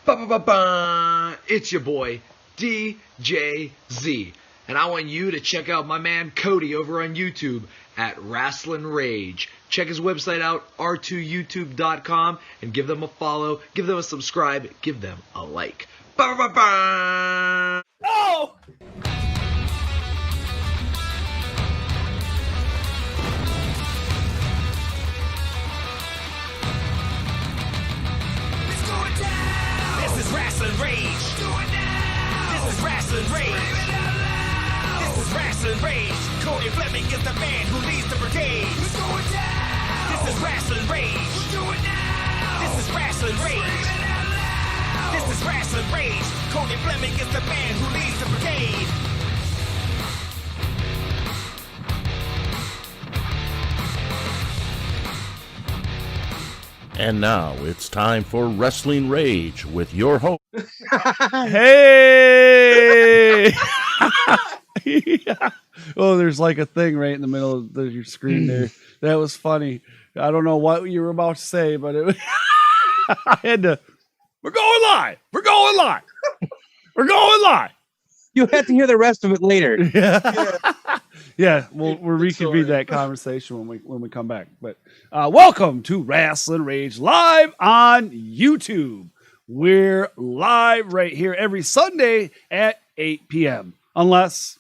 Ba-ba-ba-ba! It's your boy, DJZ. And I want you to check out my man Cody over on YouTube at Rasslin Rage. Check his website out, r2youtube.com, and give them a follow, give them a subscribe, give them a like. Ba-ba-ba-ba! Oh! This is Rasslin Rage. Do it now. This is Rasslin Rage. Scream it out loud. This is Rasslin Rage. Cody Fleming is the man who leads the brigade. Let's go down. This is Rasslin Rage. Do it now. This is Rasslin Rage. Scream it out loud. This is Rasslin Rage. Cody Fleming is the man who leads the brigade. And now it's time for Rasslin Rage with your host. Hey! Yeah. Oh, there's like a thing right in the middle of your screen there. That was funny. I don't know what you were about to say, but it was I had to. We're going live. We're going live. We're going live. You have to hear the rest of it later. Yeah, we'll reconvene that conversation when we come back. But welcome to Rasslin Rage live on YouTube. We're live right here every Sunday at 8 p.m. Unless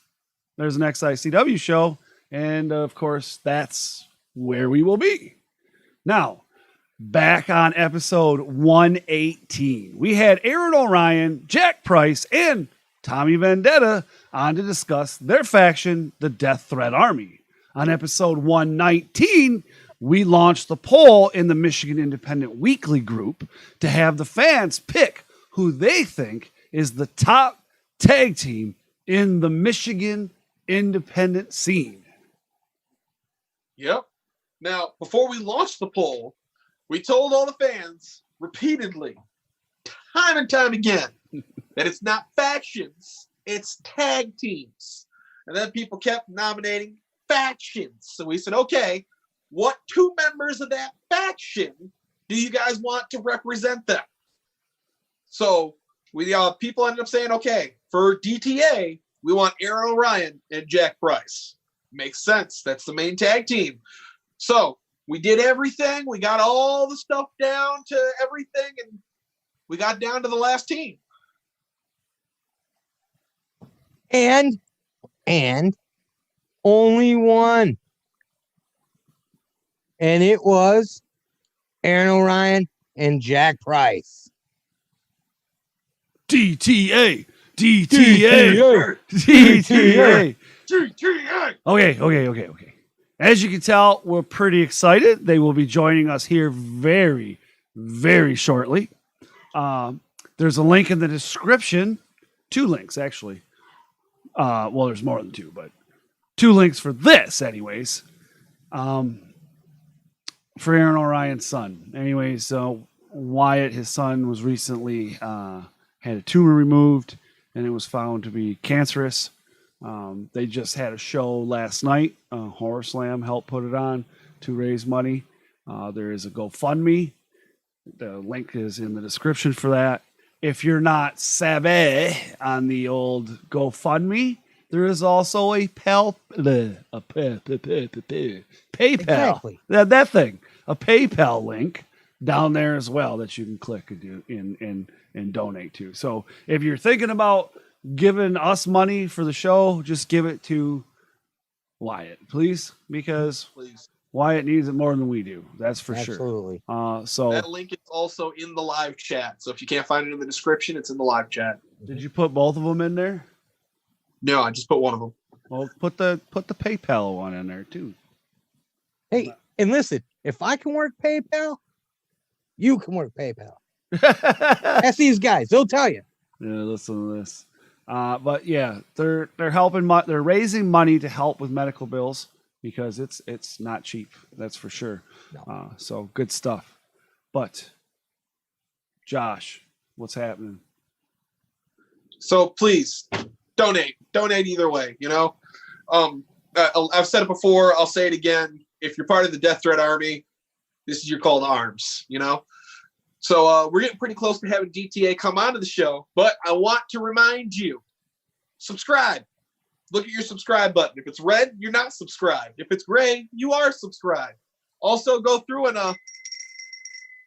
there's an XICW show, and of course that's where we will be. Now, back on episode 118, we had Aaron Orion, Jack Price, and Tommy Vendetta on to discuss their faction, the Death Threat Army. On episode 119, we launched the poll in the Michigan Independent Weekly group to have the fans pick who they think is the top tag team in the Michigan independent scene. Yep. Now, before we launched the poll, we told all the fans repeatedly, time and time again, that it's not factions, it's tag teams. And then people kept nominating factions. So we said, okay, what two members of that faction do you guys want to represent them? So we people ended up saying, okay, for DTA, we want Aaron Orion and Jack Price. Makes sense. That's the main tag team. So we did everything. We got all the stuff down to everything, and we got down to the last team. And only one. And it was Aaron Orion and Jack Price. DTA. Okay. As you can tell, we're pretty excited. They will be joining us here very, very shortly. There's a link in the description. 2 links, actually. Well, there's more than 2, but 2 links for this, anyways. For Aaron Orion's son. Anyways, so Wyatt, his son, was recently had a tumor removed, and it was found to be cancerous. They just had a show last night. Horror Slam helped put it on to raise money. There is a GoFundMe. The link is in the description for that. If you're not savvy on the old GoFundMe, there is also a PayPal. Exactly. That thing. A PayPal link down there as well that you can click and donate to. So if you're thinking about giving us money for the show, just give it to Wyatt, please, because Wyatt needs it more than we do. That's for Absolutely. sure. So that link is also in the live chat. So if you can't find it in the description, it's in the live chat. Did you put both of them in there? No, I just put one of them. Well, put the PayPal one in there too. Hey, and listen, if I can work PayPal, you can work PayPal. Ask these guys; they'll tell you. Yeah, listen to this. But yeah, they're helping. They're raising money to help with medical bills because it's not cheap. That's for sure. No. So good stuff. But Josh, what's happening? So please donate either way. You know, I've said it before. I'll say it again. If you're part of the Death Threat Army, this is your call to arms. You know, So we're getting pretty close to having DTA come onto the show, but I want to remind you, subscribe. Look at your subscribe button. If it's red, you're not subscribed. If it's gray, you are subscribed. Also, go through and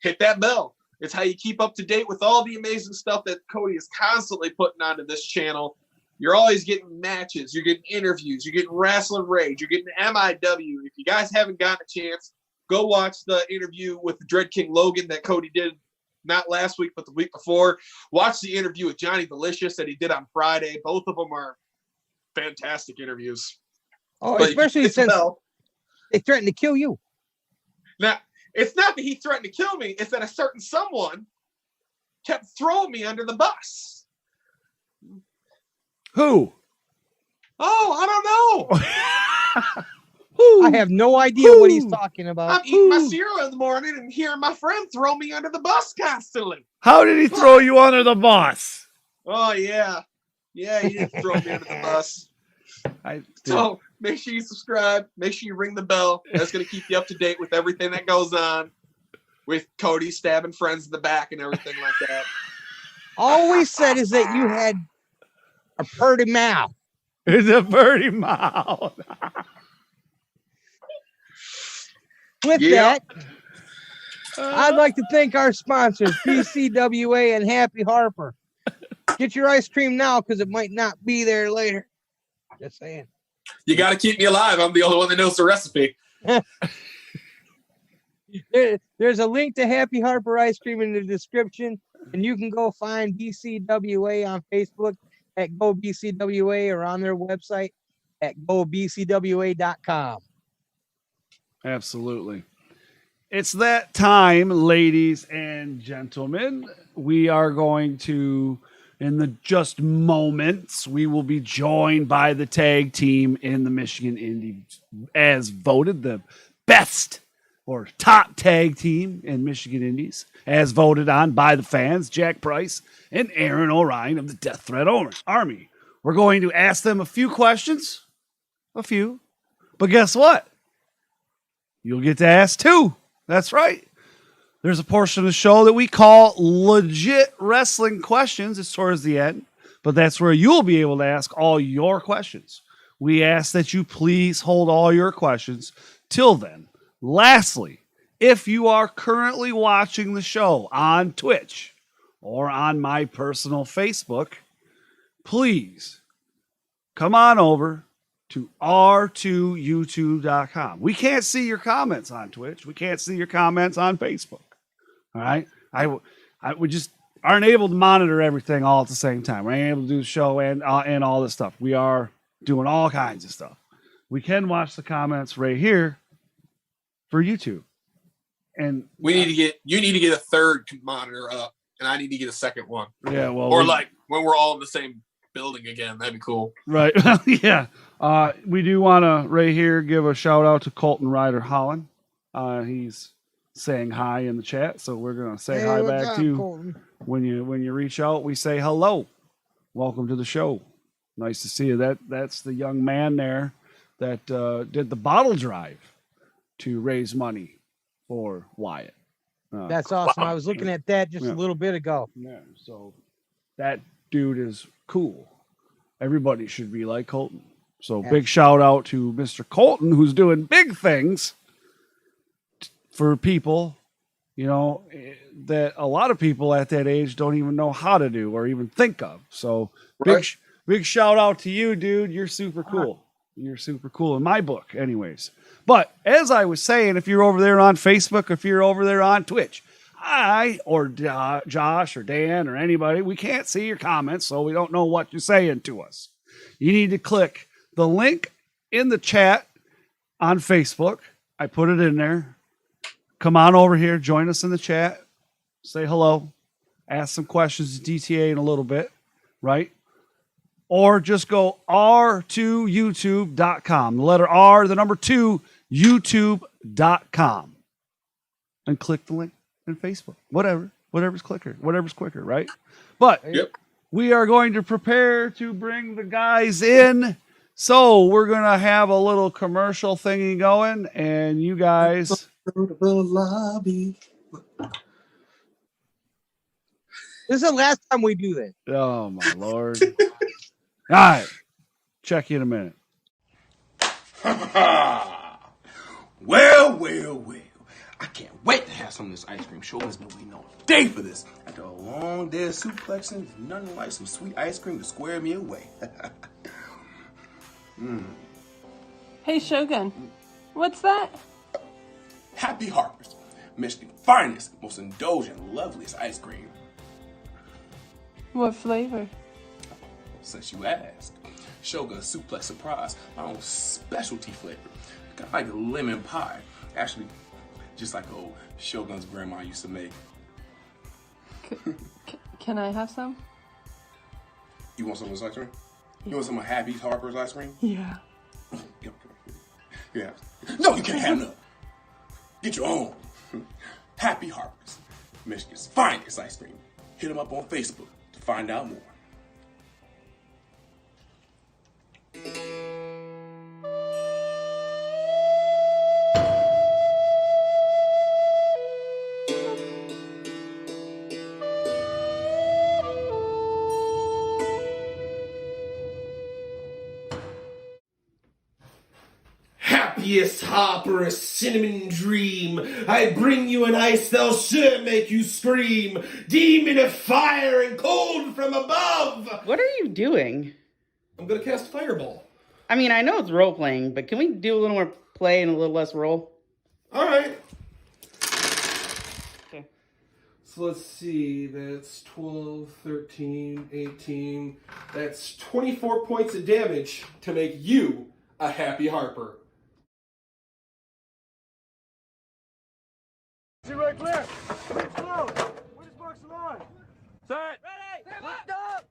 hit that bell. It's how you keep up to date with all the amazing stuff that Cody is constantly putting onto this channel. You're always getting matches. You're getting interviews. You're getting Rasslin Rage. You're getting MIW. If you guys haven't gotten a chance, go watch the interview with the Dread King Logan that Cody did not last week, but the week before. Watch the interview with Johnny Delicious that he did on Friday. Both of them are fantastic interviews. Oh, But especially it's since Bell. they threatened to kill you. Now, it's not that he threatened to kill me. It's that a certain someone kept throwing me under the bus. Who? Oh, I don't know. Who? I have no idea what he's talking about. I'm eating my cereal in the morning and hearing my friend throw me under the bus constantly. How did he throw you under the bus? Oh, yeah. Yeah, he did throw me under the bus. So make sure you subscribe. Make sure you ring the bell. That's going to keep you up to date with everything that goes on with Cody stabbing friends in the back and everything like that. All we said is that you had a pretty mouth. It's a birdie mouth. With Yeah. that, I'd like to thank our sponsors, BCWA and Happy Harper. Get your ice cream now because it might not be there later. Just saying. You got to keep me alive. I'm the only one that knows the recipe. There's a link to Happy Harper ice cream in the description, and you can go find BCWA on Facebook at Go BCWA or on their website at gobcwa.com. Absolutely. It's that time, ladies and gentlemen. We are going to, in the just moments, we will be joined by the tag team in the Michigan Indy as voted the best or top tag team in Michigan Indies, as voted on by the fans, Jack Price and Aaron O'Ryan of the Death Threat Army. We're going to ask them a few questions, but guess what? You'll get to ask two. That's right. There's a portion of the show that we call legit wrestling questions. It's towards the end, but that's where you'll be able to ask all your questions. We ask that you please hold all your questions till then. Lastly, if you are currently watching the show on Twitch or on my personal Facebook, please come on over to r2youtube.com. We can't see your comments on Twitch. We can't see your comments on Facebook. All right. We just aren't able to monitor everything all at the same time. We ain't able to do the show and all this stuff. We are doing all kinds of stuff. We can watch the comments right here for YouTube. And you need to get a third monitor up, and I need to get a second one. Yeah, well, or like when we're all in the same building again, that'd be cool. Right. Yeah. We do want to right here give a shout out to Colton Ryder Holland. He's saying hi in the chat, so we're gonna say hi back to you. Colton? When you reach out, we say hello. Welcome to the show. Nice to see you. That's the young man there that did the bottle drive to raise money for Wyatt. That's awesome. I was looking at that just a little bit ago. Yeah, so that dude is cool. Everybody should be like Colton. So big shout out to Mr. Colton, who's doing big things for people, that a lot of people at that age don't even know how to do or even think of. So big shout out to you, dude. You're super cool. You're super cool in my book anyways. But as I was saying, if you're over there on Facebook, if you're over there on Twitch, I or Josh or Dan or anybody, we can't see your comments, so we don't know what you're saying to us. You need to click the link in the chat on Facebook. I put it in there. Come on over here, join us in the chat, say hello, ask some questions to DTA in a little bit, right? Or just go r2youtube.com. The letter R, the number 2, youtube.com. And click the link in Facebook. Whatever's quicker, right? But we are going to prepare to bring the guys in. So we're going to have a little commercial thingy going, and you guys... Lobby. This is the last time we do this. Oh my Lord. All right. Check you in a minute. Well. I can't wait to have some of this ice cream. Shogun's been waiting all day for this. After a long day of suplexing, there's nothing like some sweet ice cream to square me away. Hey, Shogun. What's that? Happy Harper's, Michigan's finest, most indulgent, loveliest ice cream. What flavor? Since you asked, Shogun Suplex Surprise, my own specialty flavor. Kind of like a lemon pie. Actually, just like old Shogun's grandma used to make. Can I have some? You want some of this ice cream? You want some of Happy Harper's ice cream? Yeah. Yeah. No, you can't have none. Get your own. Happy Harper's, Michigan's finest ice cream. Hit them up on Facebook to find out more. Happiest Harper, a cinnamon dream. I bring you an ice that'll sure make you scream. Demon of fire and cold from above. What are you doing? I'm gonna cast Fireball. I mean, I know it's role playing, but can we do a little more play and a little less role? All right. Okay. So let's see. That's 12, 13, 18. That's 24 points of damage to make you a Happy Harper. See right clear. Slow. We just marks the line. Set. Ready. Lift up.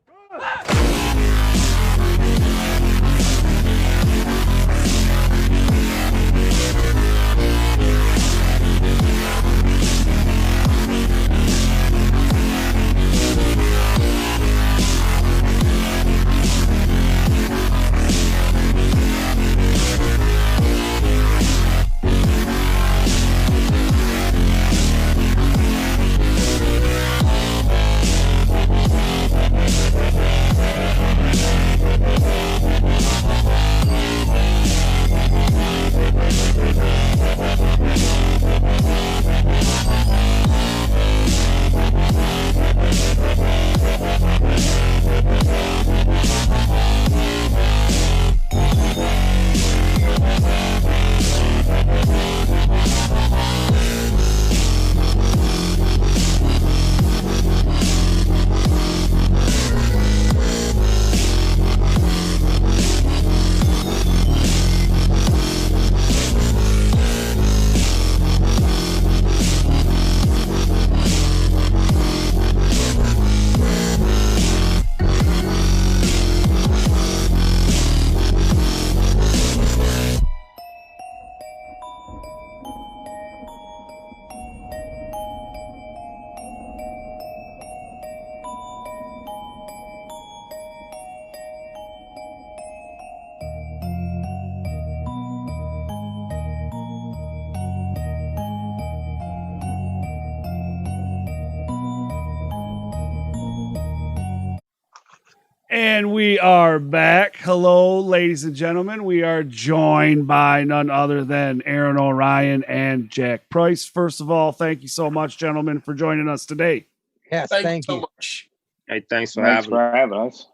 And we are back. Hello, ladies and gentlemen. We are joined by none other than Aaron O'Ryan and Jack Price. First of all, thank you so much, gentlemen, for joining us today. Yes, Thank you so much. Hey, thanks for having us.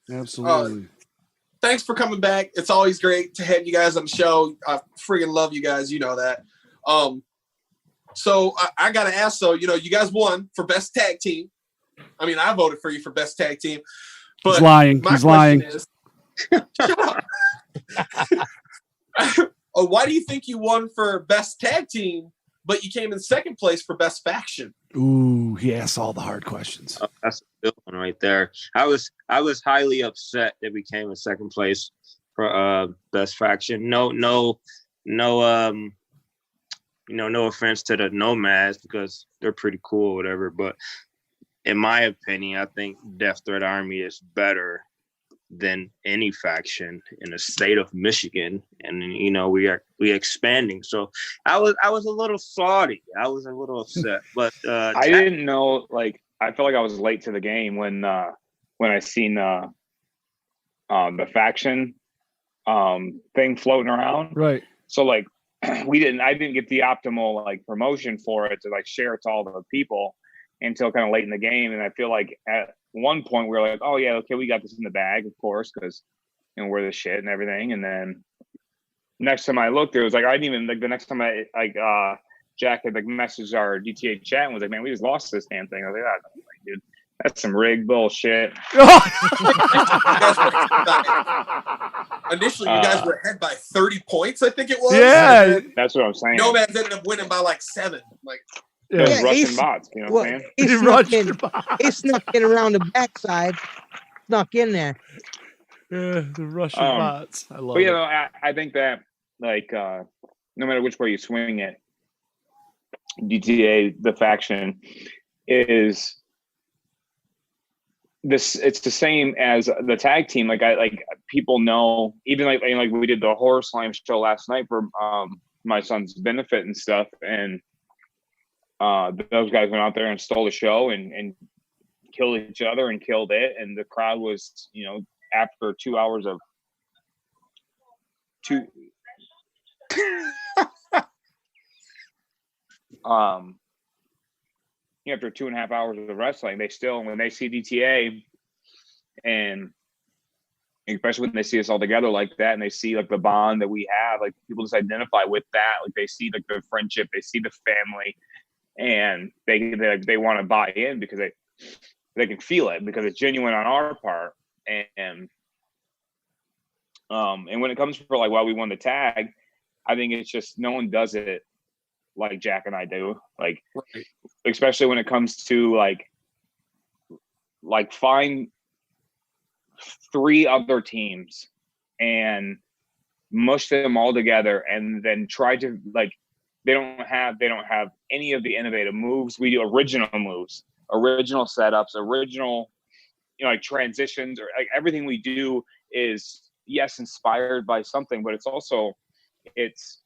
Absolutely. Thanks for coming back. It's always great to have you guys on the show. I friggin' love you guys. You know that. So I got to ask, so, you know, you guys won for best tag team. I mean, I voted for you for best tag team. But He's lying. my He's question lying. is, shut up. Why do you think you won for best tag team, but you came in second place for best faction? Ooh, he asks all the hard questions. Oh, that's a good one right there. I was highly upset that we came in second place for best faction. No offense to the Nomads because they're pretty cool or whatever, but in my opinion, I think Death Threat Army is better than any faction in the state of Michigan, and you know we expanding. So I was a little salty. I was a little upset, but I didn't know. Like I feel like I was late to the game when I seen the faction thing floating around. Right. So like I didn't get the optimal like promotion for it to like share it to all the people until kind of late in the game. And I feel like at one point we were like, oh yeah, okay, we got this in the bag, of course, because we're the shit and everything. And then next time I looked, it was like I didn't even like the next time I like Jack had like messaged our DTA chat and was like, man, we just lost this damn thing. I was like, oh, dude, that's some rigged bullshit. Initially, you guys were ahead by 30 points, I think it was. Yeah, that's what I'm saying. Nomads ended up winning by like 7. Like, those Russian bots, you know what I'm saying? He snuck in around the backside, snuck in there. Yeah, the Russian bots. I love it. You know, I think that like no matter which way you swing it, DTA, the faction, is this. It's the same as the tag team. Like people know, even like we did the horror slime show last night for my son's benefit and stuff, and those guys went out there and stole the show and killed each other and killed it, and the crowd was, you know, after 2 hours of after 2.5 hours of wrestling, they still, when they see DTA, and especially when they see us all together like that, and they see like the bond that we have, like people just identify with that. Like they see like the friendship, they see the family, and they want to buy in because they can feel it because it's genuine on our part. And when it comes for like why we won the tag, I think it's just no one does it like Jack and I do. Like, especially when it comes to like find 3 other teams and mush them all together, and then try to like they don't have any of the innovative moves. We do original moves, original setups, original, you know, like transitions, or like everything we do is, yes, inspired by something, but it's also it's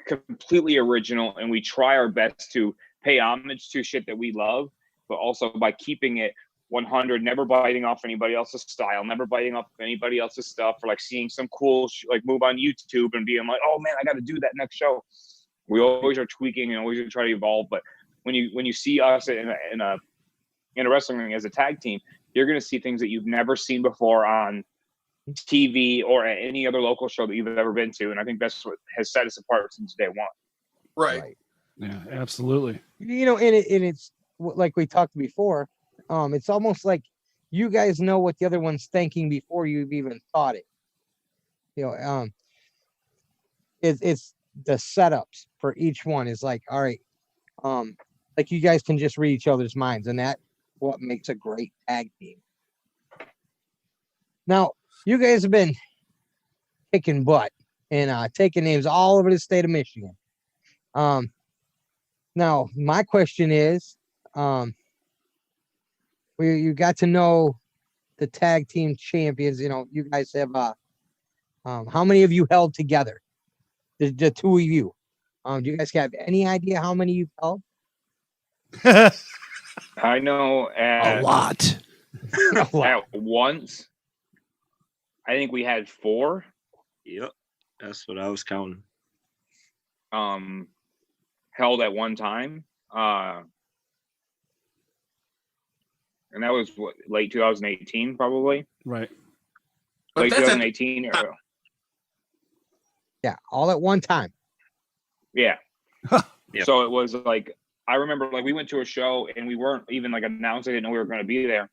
completely original, and we try our best to pay homage to shit that we love, but also by keeping it 100, never biting off anybody else's style, never biting off anybody else's stuff, or like seeing some cool like move on YouTube and being like, oh man, I got to do that next show. We always are tweaking and always try to evolve. But when you see us in a wrestling ring as a tag team, you're going to see things that you've never seen before on TV or at any other local show that you've ever been to. And I think that's what has set us apart since day one. Right. Yeah, absolutely. You know, and it's like we talked before. It's almost like you guys know what the other one's thinking before you've even thought it. You know, it's the setups for each one is like, all right, like you guys can just read each other's minds, and that's what makes a great tag team. Now, you guys have been kicking butt and taking names all over the state of Michigan. Now, my question is, you got to know the tag team champions. You know, you guys have how many of you held together? The 2 of you. Do you guys have any idea how many you've held? I know a lot. At once, I think we had 4. Yep, that's what I was counting. Held at one time. And that was what, late 2018, probably. Right. Late 2018. Yeah, all at one time. Yeah. Yep. So it was like, I remember like we went to a show and we weren't even like announced. I didn't know we were going to be there.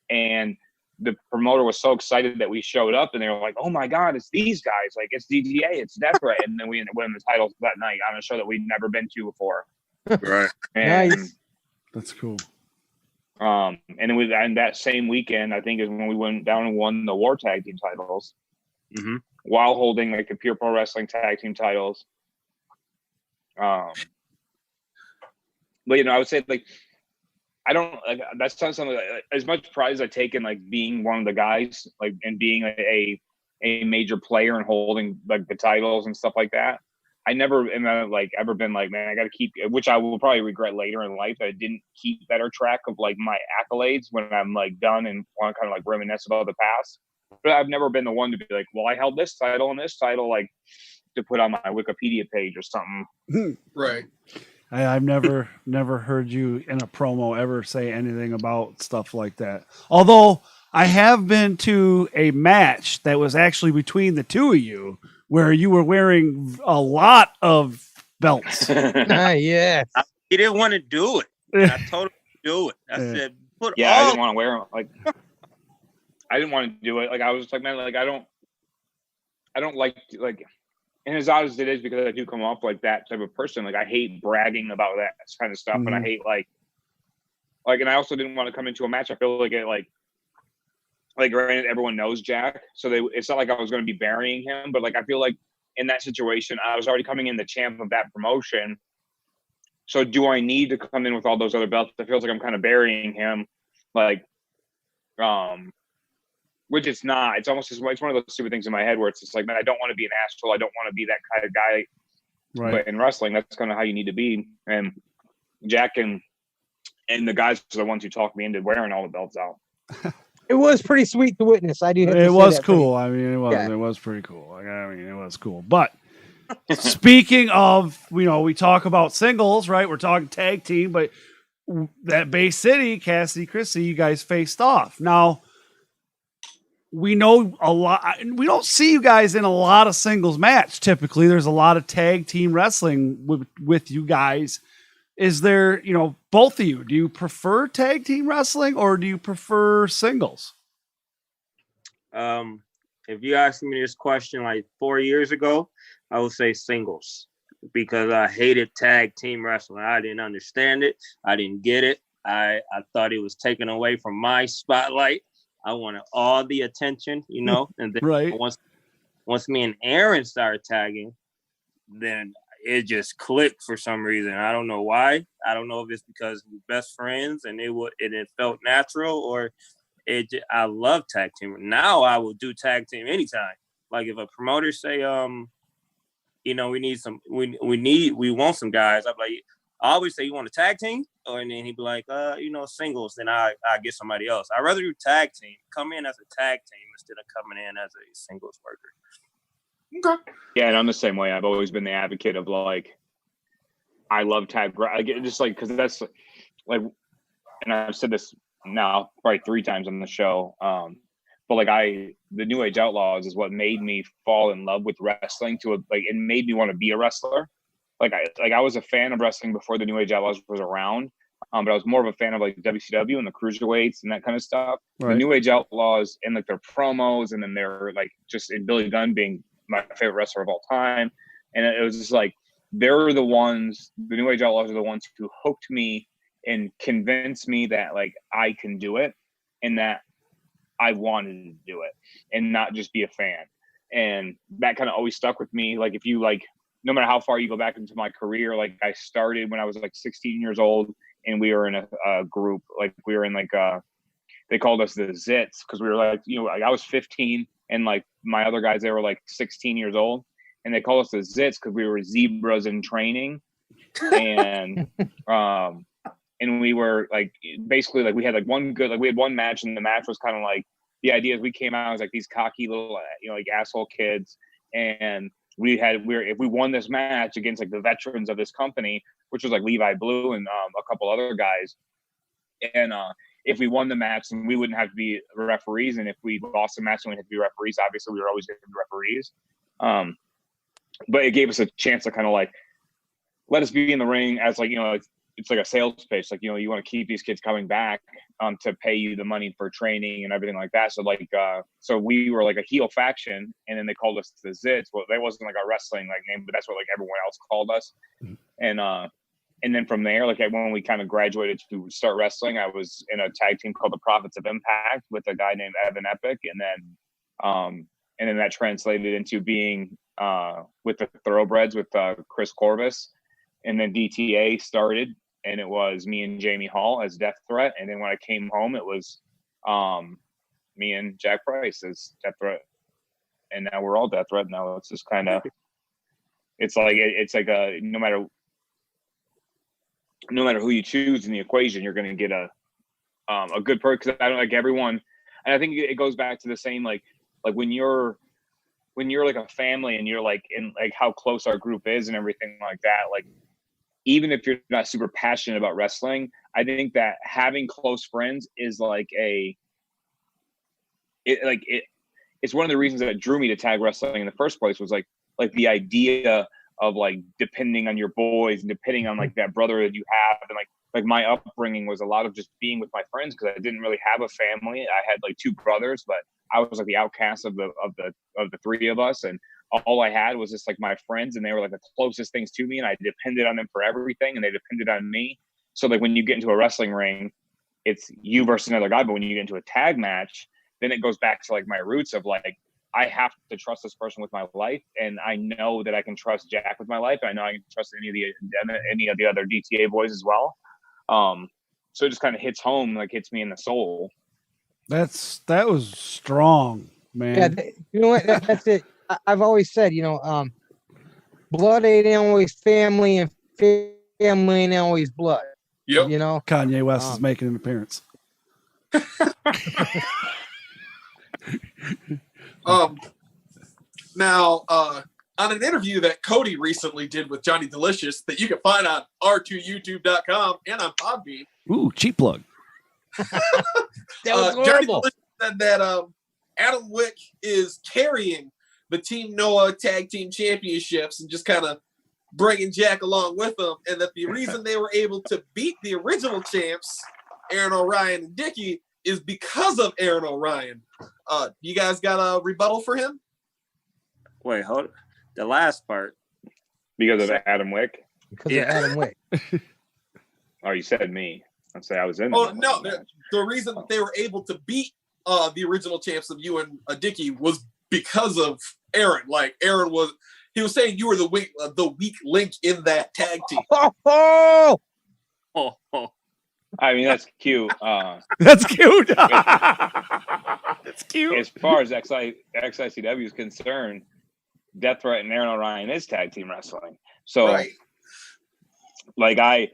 And the promoter was so excited that we showed up, and they were like, oh my God, it's these guys. Like, it's DTA, it's Death Threat. And then we ended up winning the titles that night on a show that we'd never been to before. Right. And, Nice. That's cool. and then that same weekend, I think, is when we went down and won the War Tag Team titles, while holding like the Pure Pro Wrestling Tag Team titles. But you know, I would say like I don't like that's not something like, as much pride as I take in like being one of the guys, like, and being a major player and holding like the titles and stuff like that. I never am like ever been like, man, I got to keep, which I will probably regret later in life, that I didn't keep better track of like my accolades when I'm like done and want to kind of like reminisce about the past. But I've never been the one to be like, well, I held this title and this title, like to put on my Wikipedia page or something. Right. I've never heard you in a promo ever say anything about stuff like that. Although I have been to a match that was actually between the two of you where you were wearing a lot of belts. Yeah. He didn't want to do it. And I told him to do it. I said, I didn't want to wear them. Like, I didn't want to do it. Like, I was just like, man, like, I don't like, and as odd as it is, because I do come off like that type of person, like, I hate bragging about that kind of stuff. And I hate, like, and I also didn't want to come into a match. I feel like it, like granted, everyone knows Jack, so it's not like I was going to be burying him, but like I feel like in that situation, I was already coming in the champ of that promotion. So do I need to come in with all those other belts? It feels like I'm kind of burying him, like, which it's not. It's almost just, it's one of those stupid things in my head where it's just like, man, I don't want to be an asshole. I don't want to be that kind of guy. Right. But in wrestling, that's kind of how you need to be. And Jack and the guys are the ones who talked me into wearing all the belts out. It was pretty sweet to witness. I do. Have to It say was that, cool. I mean, it was. Yeah. It was pretty cool. Like, I mean, it was cool. But speaking of, we talk about singles, right? We're talking tag team, but that Bay City, Cassidy, Chrissy, you guys faced off. Now, we know a lot. We don't see you guys in a lot of singles match. Typically, there's a lot of tag team wrestling with you guys. Is there, both of you, do you prefer tag team wrestling or do you prefer singles? If you asked me this question like 4 years ago, I would say singles, because I hated tag team wrestling. I didn't understand it. I didn't get it. I thought it was taken away from my spotlight. I wanted all the attention, and then right. once me and Aaron started tagging, then it just clicked for some reason. I don't know why. I don't know if it's because we're best friends and it felt natural, or I love tag team. Now I will do tag team anytime. Like if a promoter say, we want some guys. I'm like, I always say, you want a tag team? And then he'd be like, singles. Then I get somebody else. I'd rather do tag team. Come in as a tag team instead of coming in as a singles worker. Okay. Yeah, and I'm the same way. I've always been the advocate of like, I love tag, just like, because that's like, and I've said this now probably 3 times on the show. But like the New Age Outlaws is what made me fall in love with wrestling it made me want to be a wrestler. Like I was a fan of wrestling before the New Age Outlaws was around. But I was more of a fan of like WCW and the cruiserweights and that kind of stuff. Right. The New Age Outlaws and like their promos, and then they're like just in Billy Gunn being my favorite wrestler of all time. And it was just like, the New Age Outlaws are the ones who hooked me and convinced me that like I can do it and that I wanted to do it and not just be a fan. And that kind of always stuck with me. Like if you like, no matter how far you go back into my career, like I started when I was like 16 years old and we were in a group, like we were in like, they called us the Zits because we were like, like I was 15 and like my other guys, they were like 16 years old, and they called us the Zits because we were zebras in training. And, and we were like, basically like we had like we had one match, and the match was kind of like, the idea is we came out as like these cocky little, like asshole kids. And if we won this match against like the veterans of this company, which was like Levi Blue and a couple other guys. And, if we won the match, then we wouldn't have to be referees. And if we lost the match, then we'd have to be referees. Obviously, we were always going to be referees. But it gave us a chance to kind of like, let us be in the ring as like, it's like a sales pitch. Like, you want to keep these kids coming back to pay you the money for training and everything like that. So like, so we were like a heel faction, and then they called us the Zits. Well, that wasn't like our wrestling like name, but that's what like everyone else called us. And then from there, like when we kind of graduated to start wrestling, I was in a tag team called the Prophets of Impact with a guy named Evan Epic. And then that translated into being with the Thoroughbreds with Chris Corvus. And then DTA started, and it was me and Jamie Hall as Death Threat. And then when I came home, it was me and Jack Price as Death Threat. And now we're all Death Threat. Now it's just kind of It's like no matter who you choose in the equation, you're going to get a good person. Because I don't like everyone, and I think it goes back to the same like when you're like a family and you're like in like how close our group is and everything like that. Like even if you're not super passionate about wrestling, I think that having close friends is like it's one of the reasons that drew me to tag wrestling in the first place was like the idea of like depending on your boys and depending on like that brother that you have. And like my upbringing was a lot of just being with my friends because I didn't really have a family. I had like 2 brothers, but I was like the outcast of the 3 of us. And all I had was just like my friends, and they were like the closest things to me. And I depended on them for everything, and they depended on me. So like when you get into a wrestling ring, it's you versus another guy. But when you get into a tag match, then it goes back to like my roots of like, I have to trust this person with my life. And I know that I can trust Jack with my life. And I know I can trust any of the other DTA boys as well. So it just kind of hits home, like hits me in the soul. That was strong, man. Yeah, you know what? That's it. I've always said, blood ain't always family, and family ain't always blood. Yep. You know, Kanye West is making an appearance. Now, on an interview that Cody recently did with Johnny Delicious that you can find on r2youtube.com and on Podbean. Ooh, cheap plug. That was Johnny horrible. Delicious said that Adam Wick is carrying the Team Noah Tag Team Championships and just kind of bringing Jack along with them, and that the reason they were able to beat the original champs, Aaron O'Ryan and Dickie, is because of Aaron O'Ryan. You guys got a rebuttal for him? Wait, hold it. The last part. Because of Adam Wick? Because of Adam Wick. Oh, you said me. I'd say I was in. Oh, no. The reason that they were able to beat the original champs of you and Dickie was because of Aaron. Like, Aaron was... He was saying you were the weak link in that tag team. I mean, that's cute. That's cute. That's cute. As far as XICW is concerned, Death Threat and Aaron O'Ryan is tag team wrestling. So, right. Like, I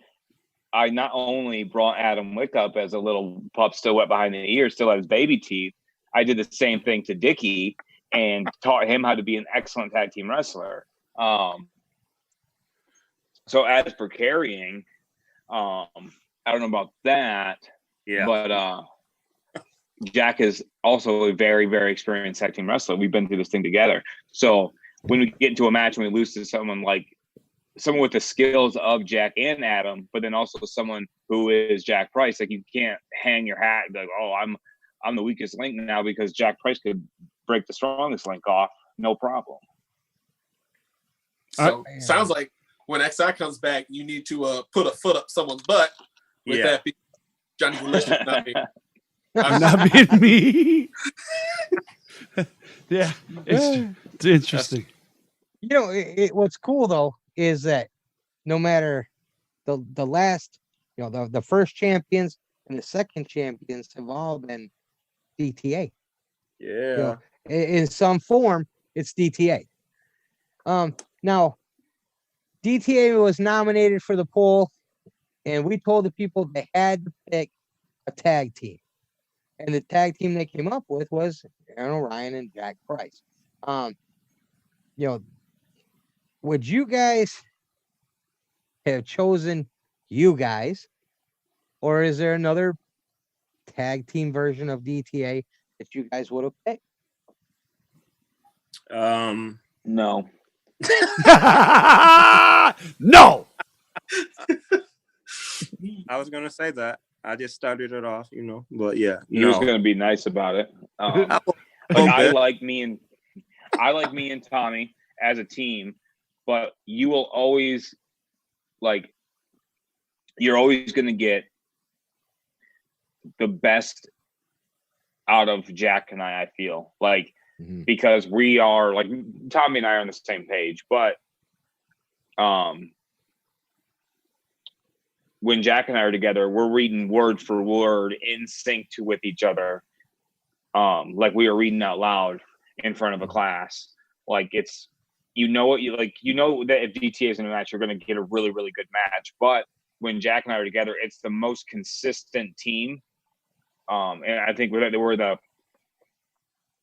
not only brought Adam Wick up as a little pup still wet behind the ears, still has baby teeth, I did the same thing to Dickie and taught him how to be an excellent tag team wrestler. So as for carrying, I don't know about that. Yeah. But Jack is also a very, very experienced tag team wrestler. We've been through this thing together. So when we get into a match and we lose to someone with the skills of Jack and Adam, but then also someone who is Jack Price, like you can't hang your hat and be like, oh, I'm the weakest link now because Jack Price could break the strongest link off, no problem. So sounds like when XI comes back, you need to put a foot up someone's butt. With that being Johnny Delicious not being not being me. Yeah, it's interesting. What's cool though is that no matter the last, the first champions and the second champions have all been DTA. Yeah. In some form, it's DTA. Now, DTA was nominated for the poll, and we told the people they had to pick a tag team. And the tag team they came up with was Aaron O'Ryan and Jack Price. Would you guys have chosen you guys, or is there another tag team version of DTA that you guys would have picked? No. No. I was gonna say that. I just started it off, but yeah. He was gonna be nice about it. I like me and Tommy as a team, but you will always you're always gonna get the best out of Jack and I feel like. Because we are like Tommy and I are on the same page, but when Jack and I are together, we're reading word for word in sync with each other. Like we are reading out loud in front of a class. Like it's you know what you like. You know that if DTA is in a match, you're going to get a really, really good match. But when Jack and I are together, it's the most consistent team. And I think we're the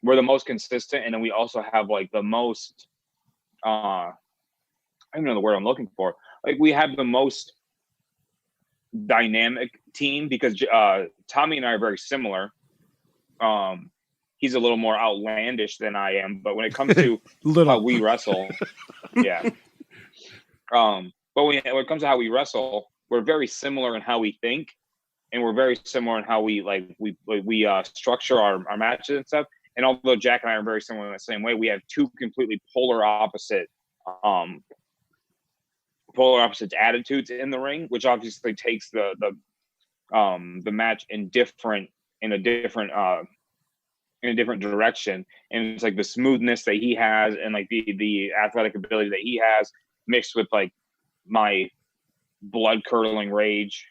most consistent, and then we also have like the most. I don't know the word I'm looking for. Like we have the most dynamic team because Tommy and I are very similar. He's a little more outlandish than I am, but when it comes to how we wrestle, yeah. But when it comes to how we wrestle, we're very similar in how we think, and we're very similar in how we structure our matches and stuff. And although Jack and I are very similar in the same way, we have two completely polar opposite attitudes in the ring, which obviously takes the match in a different direction. And it's like the smoothness that he has and like the athletic ability that he has mixed with like my blood curdling rage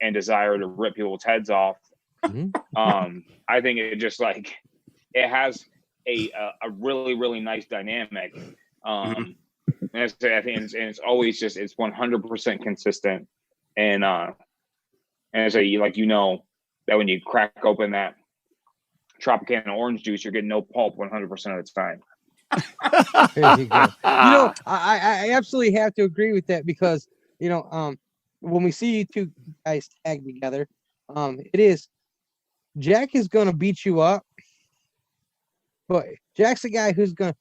and desire to rip people's heads off. I think it just like it has a really, really nice dynamic. And I think it's always just it's 100% consistent. And so that when you crack open that Tropicana orange juice, you're getting no pulp 100% of the time. There you go. I absolutely have to agree with that because when we see you two guys tag together, it is Jack is gonna beat you up, but Jack's the guy he's gonna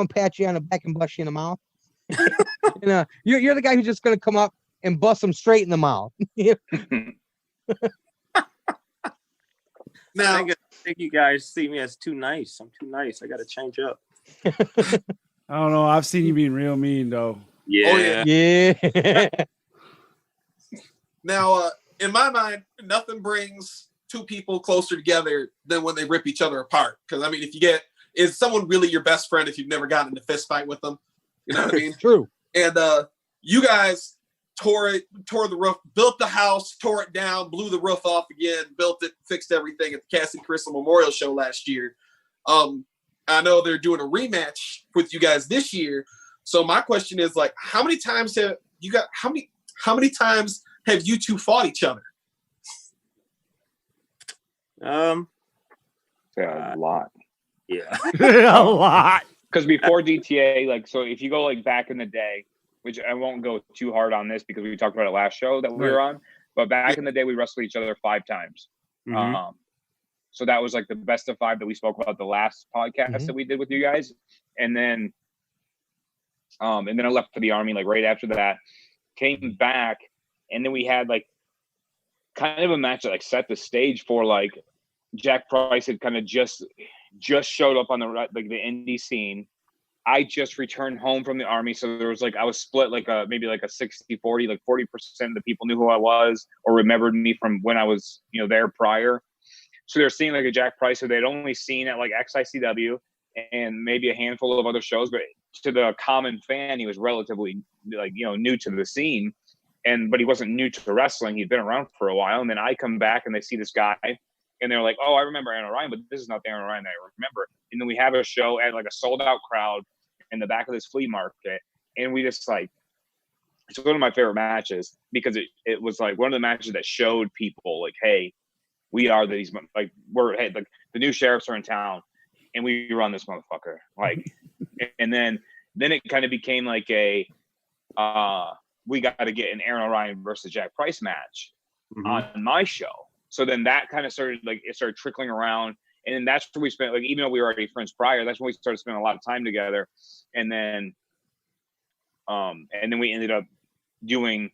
pat you on the back and bust you in the mouth. And you're the guy who's just gonna come up and bust him straight in the mouth. Now, I think you guys see me as too nice. I'm too nice. I got to change up. I don't know. I've seen you being real mean, though. Yeah. Oh, yeah. Now, in my mind, nothing brings two people closer together than when they rip each other apart. Because, I mean, is someone really your best friend if you've never gotten in a fist fight with them? You know what I mean? True. And you guys tore the roof, built the house, tore it down, blew the roof off again, built it, fixed everything at the Cassidy Crystal Memorial Show last year. I know they're doing a rematch with you guys this year. So my question is like, how many times have you two fought each other? A lot. Yeah. A lot. Because before DTA, like, so if you go like back in the day, which I won't go too hard on this because we talked about it last show that we were on, but back in the day, we wrestled each other 5 times. Mm-hmm. So that was like the best of 5 that we spoke about the last podcast that we did with you guys. And then I left for the Army like right after that, came back, and then we had like kind of a match that like set the stage for like Jack Price had kind of just showed up on the indie scene. I just returned home from the Army, so there was like I was split like maybe like a 60-40, like 40% of the people knew who I was or remembered me from when I was there prior. So they're seeing like a Jack Price who they'd only seen at like XICW and maybe a handful of other shows, but to the common fan, he was relatively like new to the scene, but he wasn't new to wrestling. He'd been around for a while, and then I come back and they see this guy. And they're like, oh, I remember Aaron Orion, but this is not the Aaron Orion that I remember. And then we have a show at like a sold out crowd in the back of this flea market. And we just like, it's one of my favorite matches because it was like one of the matches that showed people like, hey, we are these, like, like the new sheriffs are in town and we run this motherfucker. Like, and then it kind of became like we got to get an Aaron Orion versus Jack Price match on my show. So then that kind of started, like, it started trickling around. And then that's where we spent, like, even though we were already friends prior, that's when we started spending a lot of time together. And then we ended up doing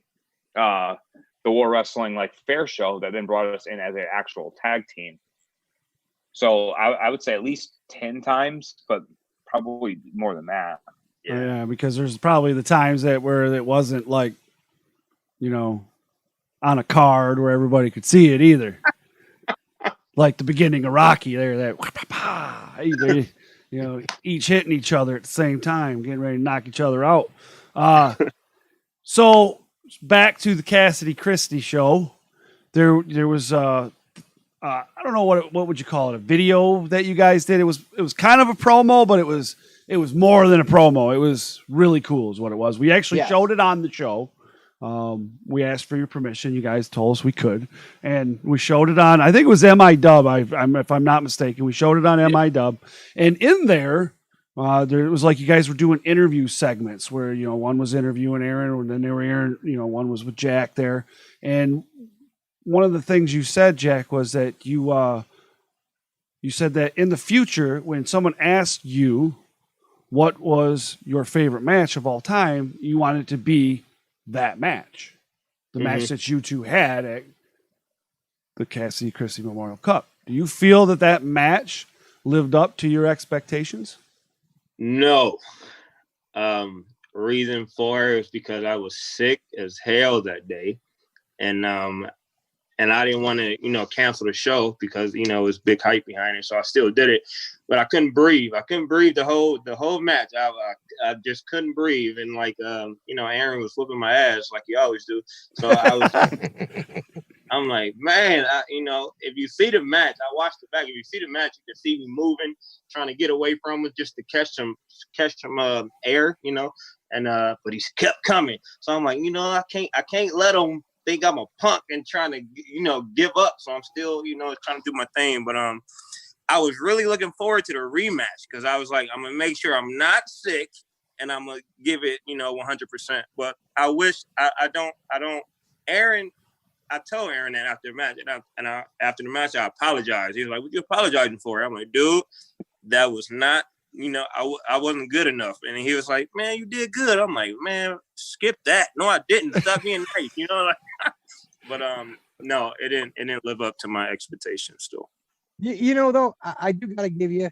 the War Wrestling, like, fair show that then brought us in as an actual tag team. So I would say at least 10 times, but probably more than that. Yeah, because there's probably the times where it wasn't like, on a card where everybody could see it either. Like the beginning of Rocky there, each hitting each other at the same time, getting ready to knock each other out. So back to the Cassidy Christie show. There was I don't know what would you call it, a video that you guys did. It was kind of a promo, but it was more than a promo. It was really cool is what it was. We actually showed it on the show. We asked for your permission. You guys told us we could, and we showed it on, I think it was MIDub. If I'm not mistaken, we showed it on MIDub, and in there was like you guys were doing interview segments where, you know, one was interviewing Aaron, and then they were Aaron, you know, one was with Jack there. And one of the things you said, Jack, was that you said that in the future, when someone asked you what was your favorite match of all time, you wanted it to be that match, the match that you two had at the Cassidy Christie Memorial Cup. Do you feel that match lived up to your expectations? No. Reason for it was because I was sick as hell that day, and I didn't want to, you know, cancel the show because, you know, it was big hype behind it. So I still did it, but I couldn't breathe. I couldn't breathe the whole match. I just couldn't breathe. And like, you know, Aaron was whooping my ass like he always do. So I'm like, man, you know, if you see the match, I watched it back. If you see the match, you can see me moving, trying to get away from it just to catch some air, you know, and, but he kept coming. So I'm like, you know, I can't let him think I'm a punk and trying to, you know, give up. So I'm still, you know, trying to do my thing. But I was really looking forward to the rematch because I was like, I'm gonna make sure I'm not sick and I'm gonna give it, you know, 100%. But I wish I don't. Aaron, I told Aaron that after the match, and after the match, I apologized. He was like, "What you apologizing for?" I'm like, "Dude, that was not." You know, I wasn't good enough. And he was like, "Man, you did good." I'm like, "Man, skip that." No, I didn't. Stop being nice. You know, like, but no, it didn't live up to my expectations still. You know, though, I do gotta give you,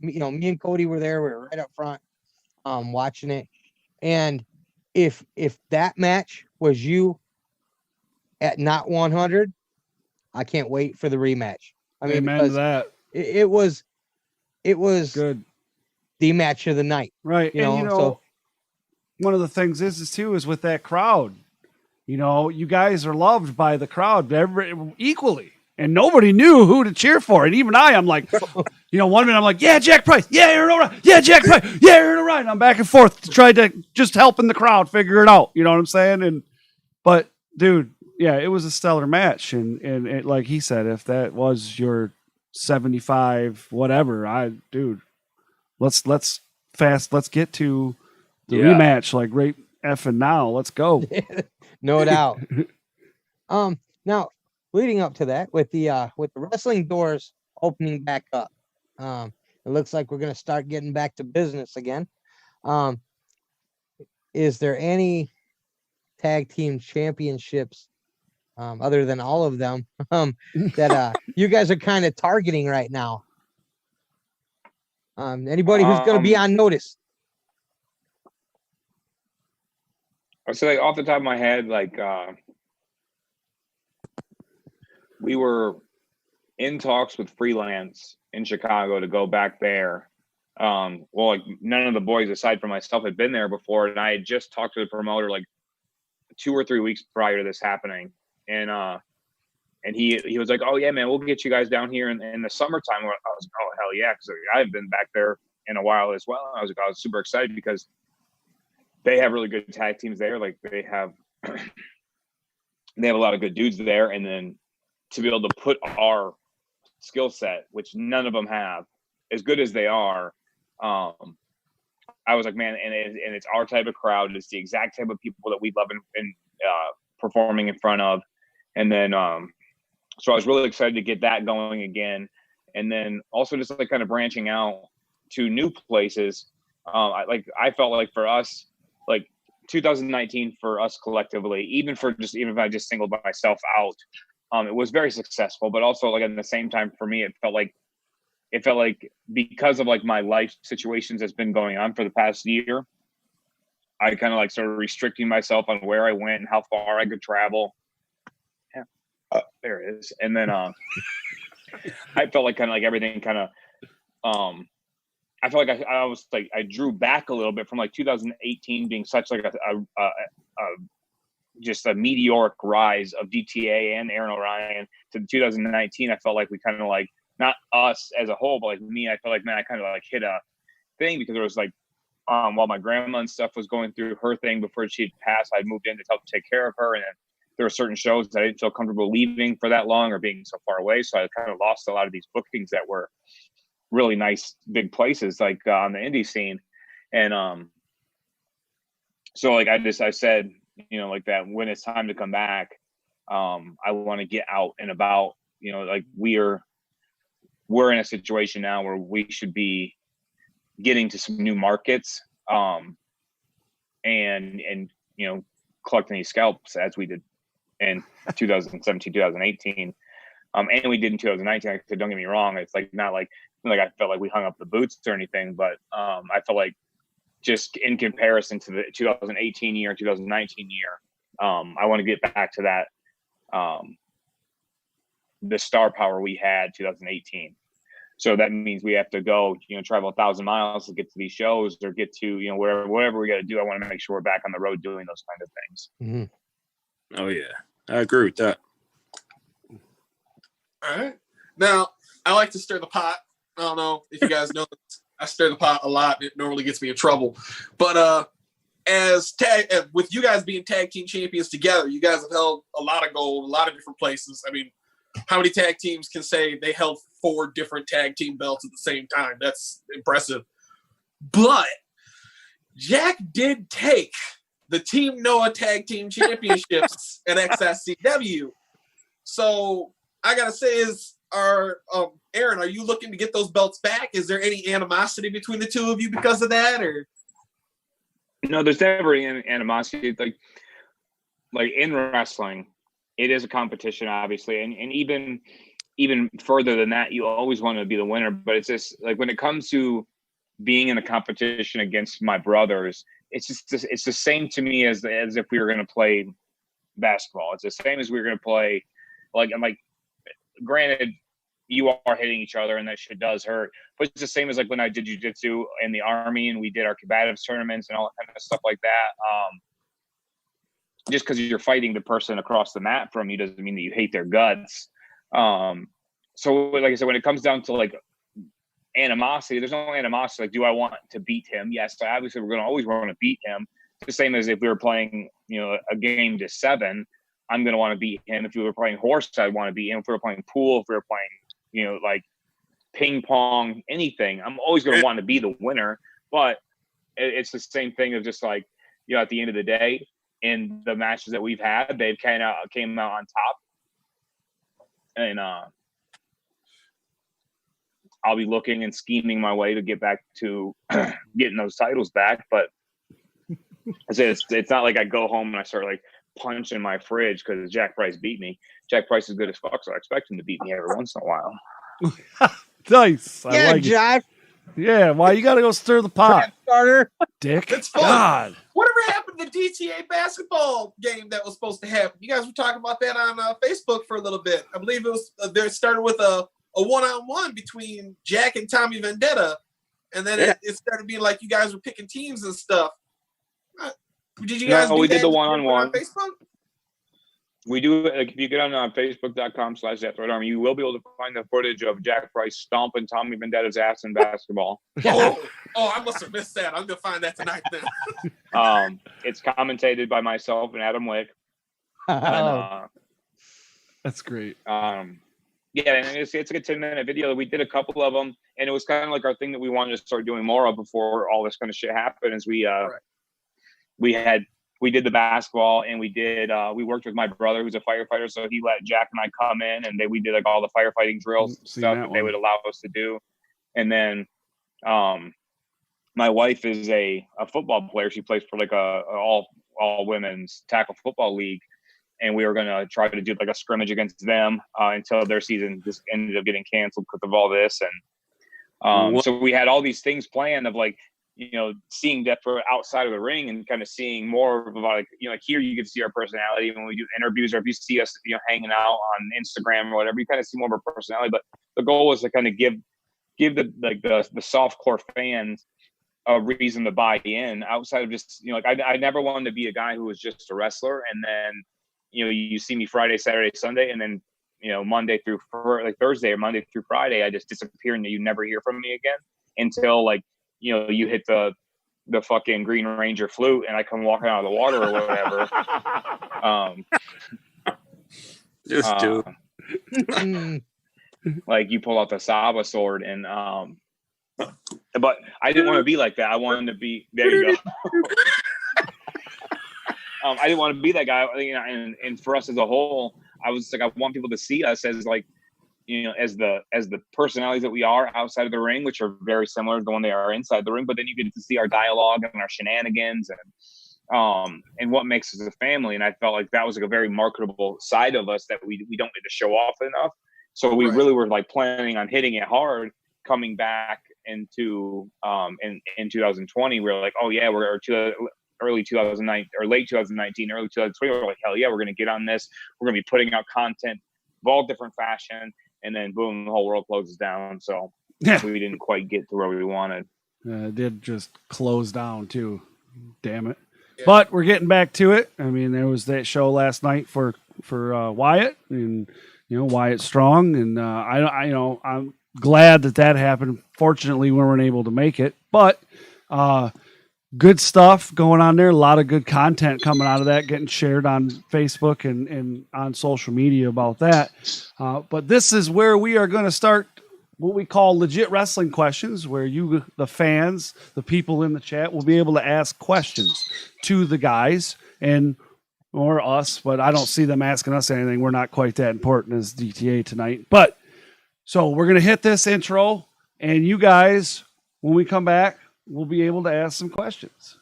you know, me and Cody were there. We were right up front, watching it. And if that match was you at not 100, I can't wait for the rematch. I mean, amen to that. It was good. The match of the night, right? You know, so one of the things is with that crowd. You know, you guys are loved by the crowd equally, and nobody knew who to cheer for. And even I'm like, you know, 1 minute I'm like, yeah, Jack Price, yeah, Aaron O'Reilly, yeah, Jack Price, yeah, Aaron O'Reilly. I'm back and forth to try to just helping the crowd figure it out. You know what I'm saying? But dude, yeah, it was a stellar match, and it, like he said, if that was your 75 whatever, let's get to the rematch like right effing now. Let's go. No doubt. Now leading up to that, with the wrestling doors opening back up, it looks like we're gonna start getting back to business again. Is there any tag team championships, other than all of them, that you guys are kind of targeting right now? Anybody who's going to be on notice? I say, like, off the top of my head, like, we were in talks with Freelance in Chicago to go back there. Well, like, none of the boys aside from myself had been there before, and I had just talked to the promoter like 2 or 3 weeks prior to this happening, and he was like, "Oh yeah, man, we'll get you guys down here in the summertime." I was like, "Oh hell yeah," because I haven't been back there in a while as well. I was super excited because they have really good tag teams there. Like, they have a lot of good dudes there, and then to be able to put our skill set, which none of them have, as good as they are, I was like, man, and it's our type of crowd. It's the exact type of people that we love and performing in front of. And then, so I was really excited to get that going again. And then also just like kind of branching out to new places. I felt like for us, like 2019 for us collectively, even if I just singled myself out, it was very successful. But also, like, at the same time, for me, it felt like because of like my life situations that's been going on for the past year, I kind of like started restricting myself on where I went and how far I could travel. Yeah, there it is. And then I felt like kind of like everything kind of I felt like I was like, I drew back a little bit from like 2018 being such like a just a meteoric rise of GTA and Aaron O'Ryan to 2019. I felt like we kind of like, not us as a whole, but like me, I felt like, man, I kind of like hit a thing because it was like, while my grandma and stuff was going through her thing before she had passed, I'd moved in to help take care of her. And then there were certain shows that I didn't feel comfortable leaving for that long or being so far away. So I kind of lost a lot of these bookings that were really nice, big places like on the indie scene. And so like I said, you know, like that when it's time to come back, I want to get out and about, you know, like we're in a situation now where we should be getting to some new markets, and you know, collecting these scalps as we did in 2017, 2018, and we did in 2019. Like I said, don't get me wrong, it's like not like I felt like we hung up the boots or anything, but I felt like just in comparison to the 2018 year, 2019 year, I want to get back to that, the star power we had 2018. So that means we have to go, you know, travel 1,000 miles to get to these shows or get to, you know, whatever we got to do. I want to make sure we're back on the road doing those kind of things. Mm-hmm. Oh yeah, I agree with that. All right. Now, I like to stir the pot. I don't know if you guys know, I stir the pot a lot. It normally gets me in trouble. But with you guys being tag team champions together, you guys have held a lot of gold, a lot of different places. I mean, how many tag teams can say they held 4 different tag team belts at the same time? That's impressive. But Jack did take the Team Noah Tag Team Championships at XSCW. So I gotta say, Aaron, are you looking to get those belts back? Is there any animosity between the two of you because of that, or? No, there's never any animosity. Like in wrestling, it is a competition, obviously, and even further than that, you always want to be the winner. But it's just like when it comes to being in a competition against my brothers, it's the same to me as if we were going to play basketball. It's the same as we were going to play. Like I'm like, granted, you are hitting each other, and that shit does hurt. But it's the same as like when I did jiu-jitsu in the Army, and we did our combatives tournaments and all that kind of stuff like that. Just because you're fighting the person across the mat from you doesn't mean that you hate their guts. So like I said, when it comes down to like animosity, there's no animosity. Like, do I want to beat him? Yes, obviously we're going to always want to beat him. The same as if we were playing, you know, a game to 7, I'm going to want to beat him. If we were playing horse, I'd want to beat him. If we were playing pool, if we were playing, you know, like ping pong, anything, I'm always going to want to be the winner. But it's the same thing of just like, you know, at the end of the day, in the matches that we've had, they've came out on top, and I'll be looking and scheming my way to get back to getting those titles back. But it's not like I go home and I start like punching my fridge because Jack Price beat me. Jack Price is good as fuck, so I expect him to beat me every once in a while. Nice. Yeah, I like Josh. Yeah, why you gotta go stir the pot, starter? Dick? That's fun. God. Whatever happened to the DTA basketball game that was supposed to happen? You guys were talking about that on Facebook for a little bit. I believe it was there started with a one-on-one between Jack and Tommy Vendetta, and then it started being like you guys were picking teams and stuff. Did you guys? No, do we that did the one-on-one on Facebook. We do, like, if you get on Facebook.com/DeathRoadArmy, you will be able to find the footage of Jack Price stomping Tommy Vendetta's ass in basketball. Oh, I must have missed that. I'm gonna find that tonight then. It's commentated by myself and Adam Wick. And, that's great. Yeah, and it's like a 10-minute video. We did a couple of them, and it was kind of like our thing that we wanted to start doing more of before all this kind of shit happened. Is we did the basketball, and we worked with my brother who's a firefighter, so he let Jack and I come in, and we did like all the firefighting drills and stuff that they would allow us to do. And then my wife is a football player. She plays for like a all women's tackle football league, and we were going to try to do like a scrimmage against them until their season just ended up getting canceled because of all this. And so we had all these things planned of like, you know, seeing Death Row outside of the ring and kind of seeing more of like, you know, like here you can see our personality when we do interviews, or if you see us, you know, hanging out on Instagram or whatever, you kind of see more of our personality. But the goal was to kind of give the soft core fans a reason to buy in outside of just, you know, like I never wanted to be a guy who was just a wrestler. And then, you know, you see me Friday, Saturday, Sunday, and then, you know, Monday through like Thursday or Monday through Friday, I just disappear and you never hear from me again until like, you know, you hit the fucking Green Ranger flute and I come walking out of the water or whatever. Just do. Like you pull out the Saba sword and but I didn't want to be like that. I wanted to be, there you go. I didn't want to be that guy, you know, and for us as a whole, I was like, I want people to see us as like, you know, as the personalities that we are outside of the ring, which are very similar to the one they are inside the ring. But then you get to see our dialogue and our shenanigans and what makes us a family. And I felt like that was like a very marketable side of us that we don't need to show off enough. So we really were like planning on hitting it hard coming back into in 2020. We were like, oh yeah, we're early 2009 or late 2019, early 2020. We're like, hell yeah, we're going to get on this. We're going to be putting out content of all different fashion. And then boom, the whole world closes down. So we didn't quite get to where we wanted. It did just close down too. Damn it. Yeah. But we're getting back to it. I mean, there was that show last night for Wyatt, and you know, Wyatt Strong, and I'm glad that happened. Fortunately, we weren't able to make it, but good stuff going on there. A lot of good content coming out of that, getting shared on Facebook and on social media about that. But this is where we are going to start what we call legit wrestling questions, where you, the fans, the people in the chat, will be able to ask questions to the guys or us, but I don't see them asking us anything. We're not quite that important as DTA tonight. But so we're going to hit this intro, and you guys, when we come back, we'll be able to ask some questions.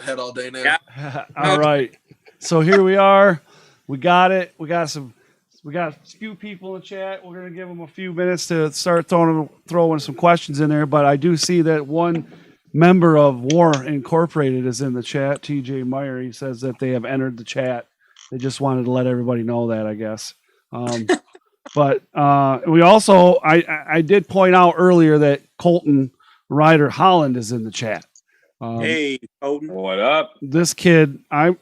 Head all day now. Yeah. All right. So here we are. We got it. We got a few people in the chat. We're going to give them a few minutes to start throwing some questions in there. But I do see that one member of War Incorporated is in the chat. TJ Meyer. He says that they have entered the chat. They just wanted to let everybody know that, I guess. But we also, I did point out earlier that Colton Ryder Holland is in the chat. Hey, Colton. What up? This kid, I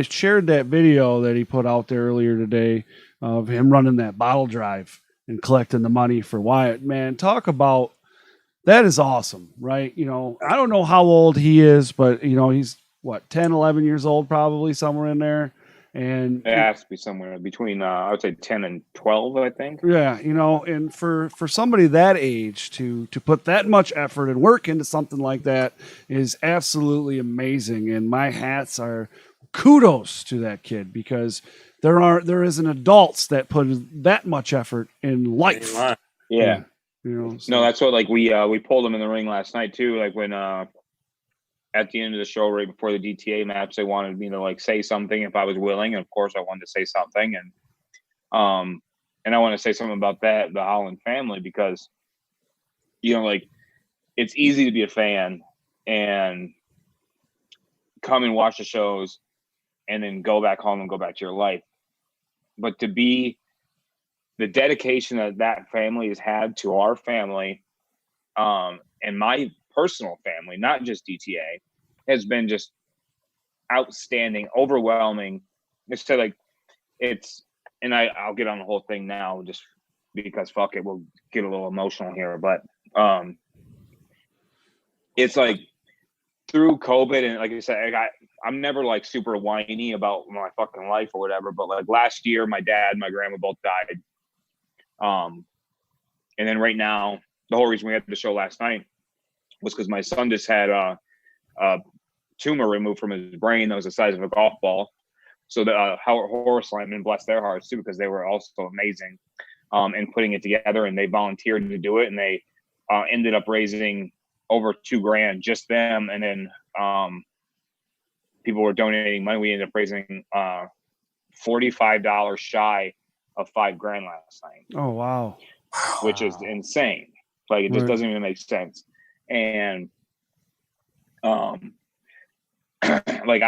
shared that video that he put out there earlier today of him running that bottle drive and collecting the money for Wyatt. Man, talk about, that is awesome, right? You know, I don't know how old he is, but, you know, he's, 10, 11 years old, probably somewhere in there. And it has to be somewhere between, I would say 10 and 12, I think. Yeah, you know, and for somebody that age to put that much effort and work into something like that is absolutely amazing. And my hats are kudos to that kid, because there isn't adults that put that much effort in life. Yeah. You know, no, that's what, like, we pulled him in the ring last night too. Like when at the end of the show, right before the DTA match, they wanted me to like say something if I was willing, and of course I wanted to say something, and I want to say something about the Holland family, because, you know, like, it's easy to be a fan and come and watch the shows and then go back home and go back to your life, but to be the dedication that family has had to our family, and my personal family, not just DTA, has been just outstanding, overwhelming. It's to like, and I'll get on the whole thing now just because fuck it, we'll get a little emotional here, but it's like through COVID, and like I said, I'm never like super whiny about my fucking life or whatever, but like last year, my dad and my grandma both died. And then right now, the whole reason we had the show last night was because my son just had a tumor removed from his brain that was the size of a golf ball. So the Howard Horse Linemen, bless their hearts too, because they were also amazing in putting it together, and they volunteered to do it, and they ended up raising over $2,000, just them, and then people were donating money. We ended up raising $45 shy of $5,000 last night. Oh wow, which is insane. Like, it just doesn't even make sense. And like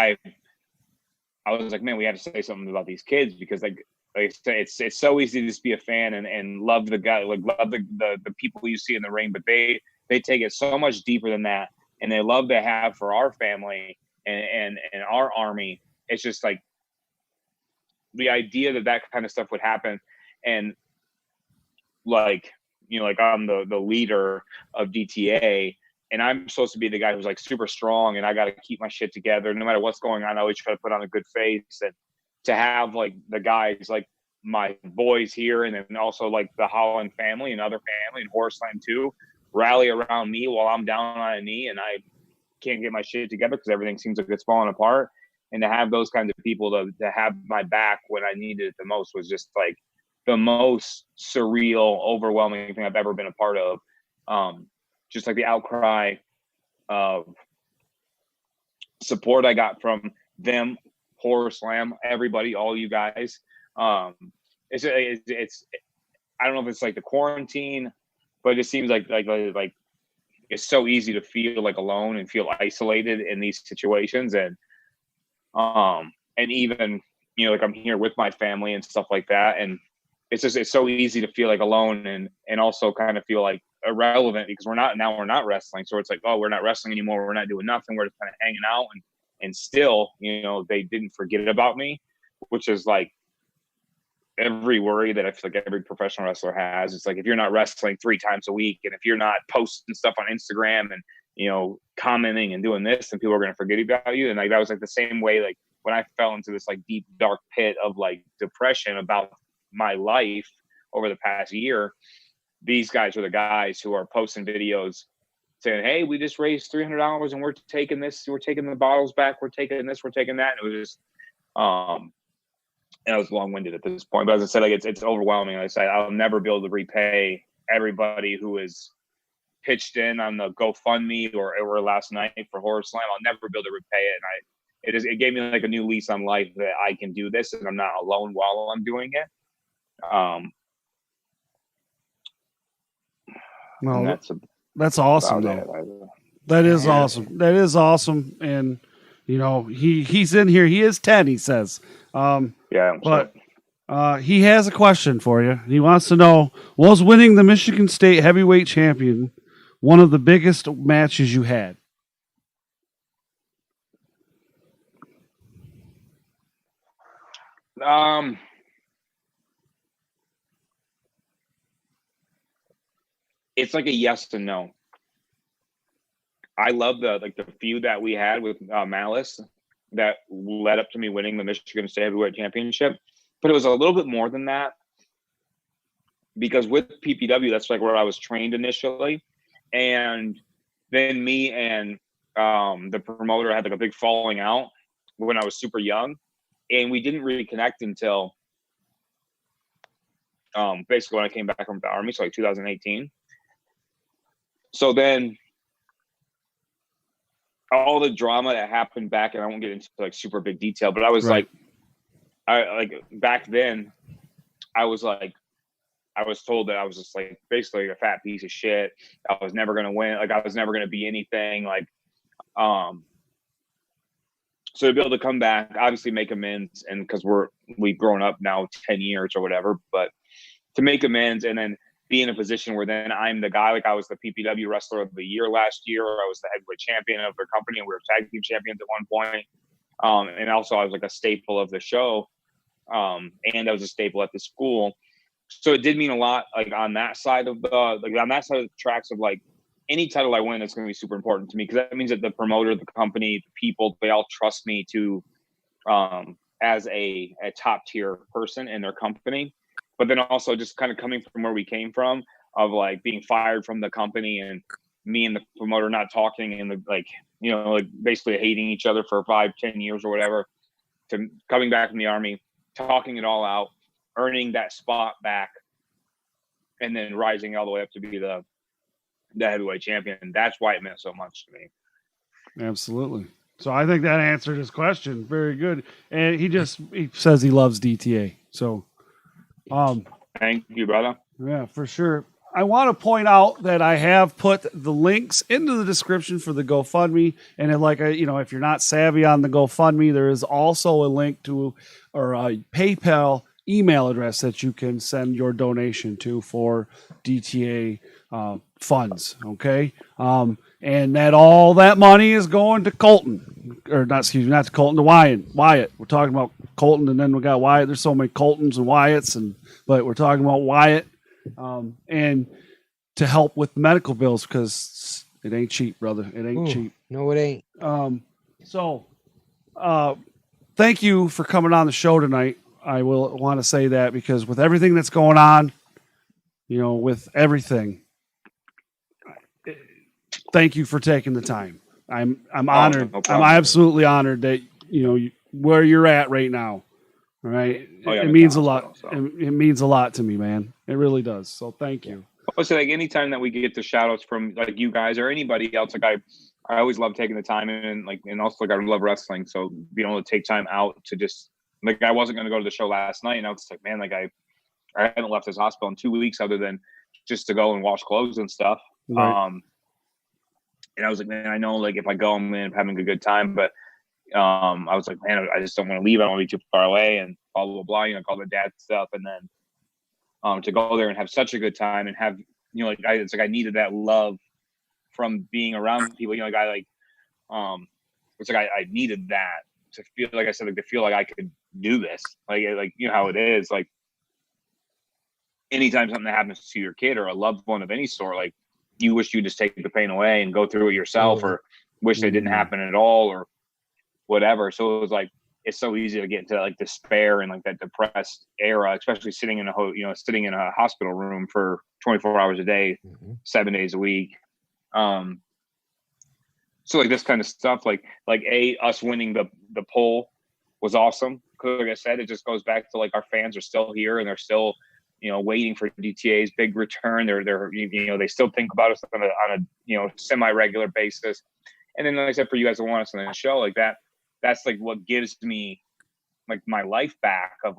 I was like, man, we have to say something about these kids because like I say, it's so easy to just be a fan and love the guy, like love the people you see in the ring, but they take it so much deeper than that, and they love to have for our family and our army. It's just like the idea that kind of stuff would happen, and like, you know, like I'm the leader of DTA, and I'm supposed to be the guy who's like super strong, and I got to keep my shit together no matter what's going on. I always try to put on a good face, and to have like the guys like my boys here, and then also like the Holland family and other family and Horseland too, rally around me while I'm down on a knee and I can't get my shit together because everything seems like it's falling apart. And to have those kinds of people to have my back when I needed it the most was just like the most surreal, overwhelming thing I've ever been a part of. Just like the outcry of support I got from them, Horror Slam, everybody, all you guys. It's I don't know if it's like the quarantine, but it seems like it's so easy to feel like alone and feel isolated in these situations. And even, you know, like I'm here with my family and stuff like that. And it's so easy to feel like alone and also kind of feel like irrelevant because we're not wrestling. So it's like, oh, we're not wrestling anymore. We're not doing nothing. We're just kind of hanging out. And still, you know, they didn't forget about me, which is like every worry that I feel like every professional wrestler has. It's like, if you're not wrestling 3 times a week and if you're not posting stuff on Instagram and, you know, commenting and doing this, then people are going to forget about you. And like, that was like the same way, like when I fell into this like deep, dark pit of like depression about my life over the past year, these guys are the guys who are posting videos saying, hey, we just raised $300 and we're taking this, we're taking the bottles back, we're taking this, we're taking that. And it was just, and I was long-winded at this point, but as I said, like it's overwhelming. Like I said, I'll never be able to repay everybody who is pitched in on the GoFundMe or last night for Horror Slam. I'll never be able to repay it. And it gave me like a new lease on life that I can do this and I'm not alone while I'm doing it. No, that's awesome though. That is awesome. That is awesome. And you know, he's in here. He is 10, he says. But he has a question for you. He wants to know, was winning the Michigan State Heavyweight Champion one of the biggest matches you had? It's like a yes and no. I love the feud that we had with Malice that led up to me winning the Michigan State Heavyweight Championship. But it was a little bit more than that because with PPW, that's like where I was trained initially. And then me and the promoter had like a big falling out when I was super young. And we didn't reconnect until basically when I came back from the Army, so like 2018. So then all the drama that happened back, and I won't get into like super big detail, but I was like, back then I was told that I was just like basically a fat piece of shit. I was never going to win. Like I was never going to be anything. Like, so to be able to come back, obviously make amends, and because we've grown up now 10 years or whatever, but to make amends and then be in a position where then I'm the guy, like I was the PPW Wrestler of the Year last year. I was the heavyweight champion of the company, and we were tag team champions at one point. And also I was like a staple of the show. And I was a staple at the school. So it did mean a lot, like on that side of the tracks of like any title I win, it's going to be super important to me because that means that the promoter, the company, the people, they all trust me to as a top tier person in their company. But then also just kind of coming from where we came from, of like being fired from the company and me and the promoter not talking and like basically hating each other for 5-10 years or whatever, to coming back from the Army, talking it all out, earning that spot back, and then rising all the way up to be the heavyweight champion. That's why it meant so much to me. Absolutely. So I think that answered his question. Very good. And he says he loves DTA. So, thank you, brother. Yeah, for sure. I want to point out that I have put the links into the description for the GoFundMe, and if you're not savvy on the GoFundMe, there is also a link to or a PayPal email address that you can send your donation to for DTA funds. Okay, and that all that money is going to Colton, or not to Colton, to Wyatt. We're talking about Colton, and then we got Wyatt. There's so many Coltons and Wyatts, but we're talking about Wyatt. And to help with medical bills, because it ain't cheap, brother. It ain't cheap. No, it ain't. So thank you for coming on the show tonight. I will want to say that because with everything that's going on, with everything, thank you for taking the time. I'm honored. No I'm absolutely honored that where you're at right now. All right. It means a lot. It means a lot to me, man. It really does. So thank you. Also, anytime that we get the shout outs from you guys or anybody else, I always love taking the time and also I love wrestling. So being able to take time out to just I wasn't going to go to the show last night, and I was like, man, I haven't left this hospital in 2 weeks other than just to go and wash clothes and stuff. Right. And I was like, man, I know if I go, I'm having a good time, but I was like, man, I just don't want to leave. I don't want to be too far away and blah, blah, blah, call the dad stuff. And then to go there and have such a good time and have, I needed that love from being around people, I needed that to feel, like I said, to feel like I could do this. How it is, anytime something happens to your kid or a loved one of any sort, you wish you just take the pain away and go through it yourself, or wish it didn't happen at all, or whatever. So it was it's so easy to get into despair and that depressed era, especially sitting in a hospital room for 24 hours a day, 7 days a week. So this kind of stuff, us winning the poll was awesome. Cause like I said, it just goes back to our fans are still here and they're still, waiting for DTA's big return. They're they still think about us on a semi-regular basis. And then like I said, for you guys to want us on the show that's what gives me my life back of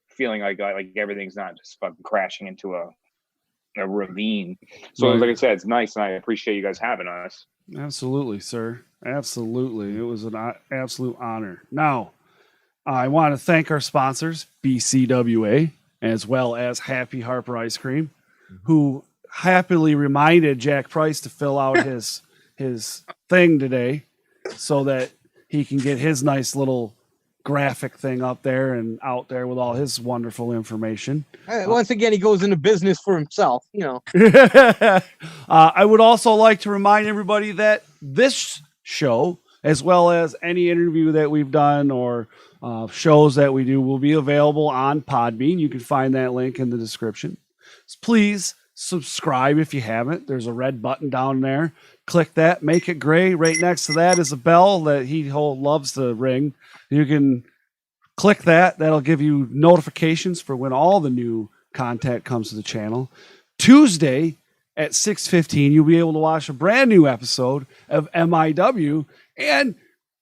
feeling like everything's not just fucking crashing into a ravine. So like I said, it's nice, and I appreciate you guys having us. Absolutely, sir. Absolutely. It was an absolute honor. Now, I want to thank our sponsors, BCWA, as well as Happy Harper Ice Cream, who happily reminded Jack Price to fill out his thing today so that he can get his nice little graphic thing up there and out there with all his wonderful information. Once again, he goes into business for himself, I would also like to remind everybody that this show, as well as any interview that we've done or shows that we do, will be available on Podbean. You can find that link in the description. Please subscribe if you haven't. There's a red button down there. Click that, make it gray. Right next to that is a bell that he loves to ring. You can click that. That'll give you notifications for when all the new content comes to the channel. Tuesday at 6:15, you'll be able to watch a brand new episode of MIW, and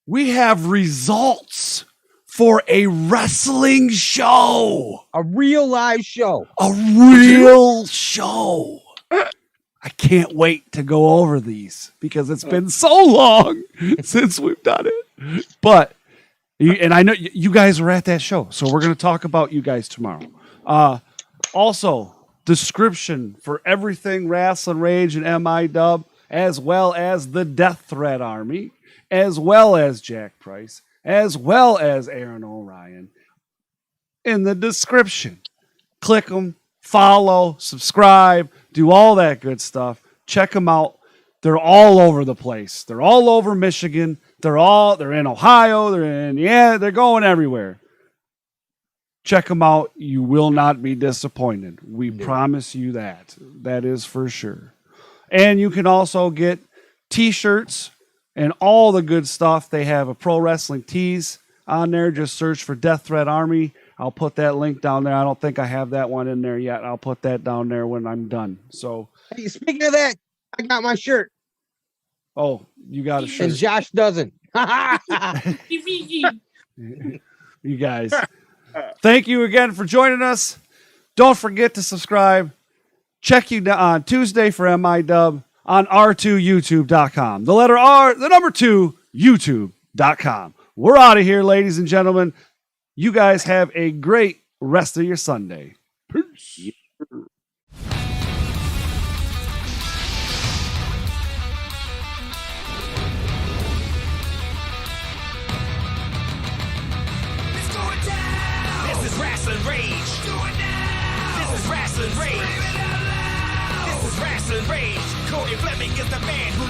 we have results for a wrestling show. A real live show. A real show. I can't wait to go over these because it's been so long since we've done it. But, and I know you guys were at that show, so we're going to talk about you guys tomorrow. Also, description for everything Rasslin Rage and MIW, as well as the Death Threat Army, as well as Jack Price, as well as Aaron O'Ryan, in the description. Click them, follow, subscribe, do all that good stuff. Check them out. They're all over the place. They're all over Michigan. They're in Ohio. They're going everywhere. Check them out. You will not be disappointed. We promise you that. That is for sure. And you can also get T-shirts and all the good stuff. They have a pro wrestling tees on there. Just search for Death Threat Army. I'll put that link down there. I don't think I have that one in there yet. I'll put that down there when I'm done. So, hey, speaking of that, I got my shirt. Oh, you got a shirt. And Josh doesn't. You guys, thank you again for joining us. Don't forget to subscribe. check you on Tuesday for MIDub on r2youtube.com. The letter R, the number 2, youtube.com. We're out of here, ladies and gentlemen. You guys have a great rest of your Sunday. Peace. This is Rasslin Rage. This is Rasslin Rage. This is Rasslin Rage. Cody Fleming is the man who